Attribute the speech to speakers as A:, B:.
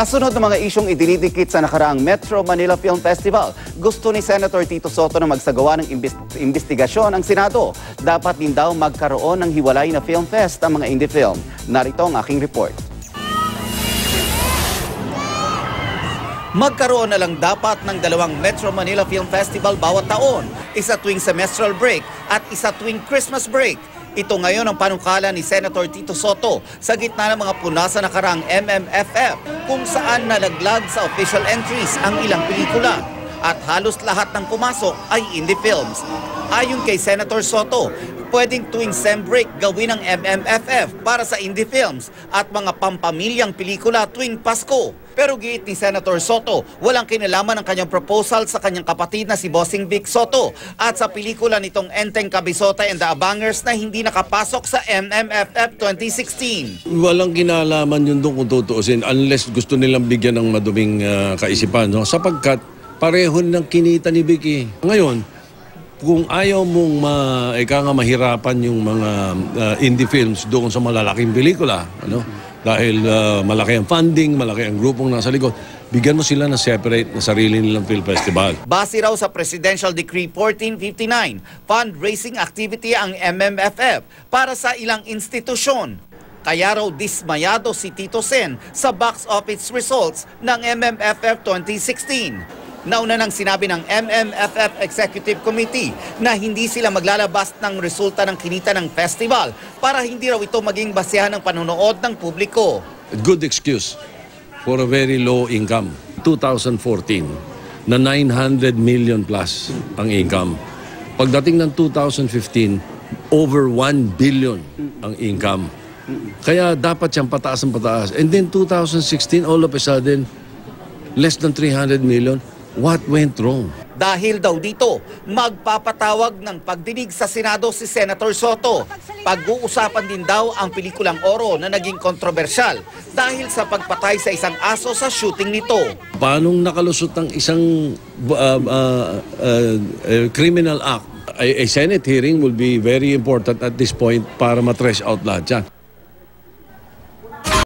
A: Kasunod ng mga isyong idinidikit sa nakaraang Metro Manila Film Festival, gusto ni Senator Tito Sotto na magsagawa ng investigasyon ang Senado. Dapat din daw magkaroon ng hiwalay na film fest ang mga indie film. Narito ang aking report. Magkaroon na lang dapat ng dalawang Metro Manila Film Festival bawat taon, isa tuwing semestral break at isa tuwing Christmas break. Ito ngayon ang panukala ni Senator Tito Sotto sa gitna ng mga puna sa nakaraang MMFF kung saan nalaglag sa official entries ang ilang pelikula at halos lahat ng pumasok ay indie films. Ayon kay Senator Sotto, pwedeng tuwing SEM break gawin ang MMFF para sa indie films at mga pampamilyang pelikula tuwing Pasko. Pero giit ni Senator Sotto, walang kinalaman ang kanyang proposal sa kanyang kapatid na si Bossing Vic Sotto at sa pelikula nitong Enteng Cabisota and the Abangers na hindi nakapasok sa MMFF 2016.
B: Walang kinalaman yun doon kung tutuusin unless gusto nilang bigyan ng maduming kaisipan. No? Sapagkat pareho ng kinita ni Vicky. Ngayon, kung ayaw mong mahirapan yung mga indie films doon sa malalaking pelikula, dahil malaki ang funding, malaki ang grupong nasa likod, bigyan mo sila ng separate na sarili nilang film festival.
A: Base raw sa Presidential Decree 1459, fundraising activity ang MMFF para sa ilang institusyon. Kaya raw dismayado si Tito Sen sa box office results ng MMFF 2016. Nauna nang sinabi ng MMFF Executive Committee na hindi sila maglalabas ng resulta ng kinita ng festival para hindi raw ito maging basehan ng panonood ng publiko.
B: Good excuse for a very low income. 2014 na 900 million plus ang income. Pagdating ng 2015, over 1 billion ang income. Kaya dapat siyang pataas ang pataas. And then 2016, all of a sudden, less than 300 million. What went wrong?
A: Dahil daw dito, magpapatawag ng pagdinig sa Senado si Senator Sotto. Pag-uusapan din daw ang pelikulang Oro na naging kontrobersyal dahil sa pagpatay sa isang aso sa shooting nito.
B: Paanong nakalusot ng isang criminal act? A Senate hearing will be very important at this point para ma-trash out lahat yan.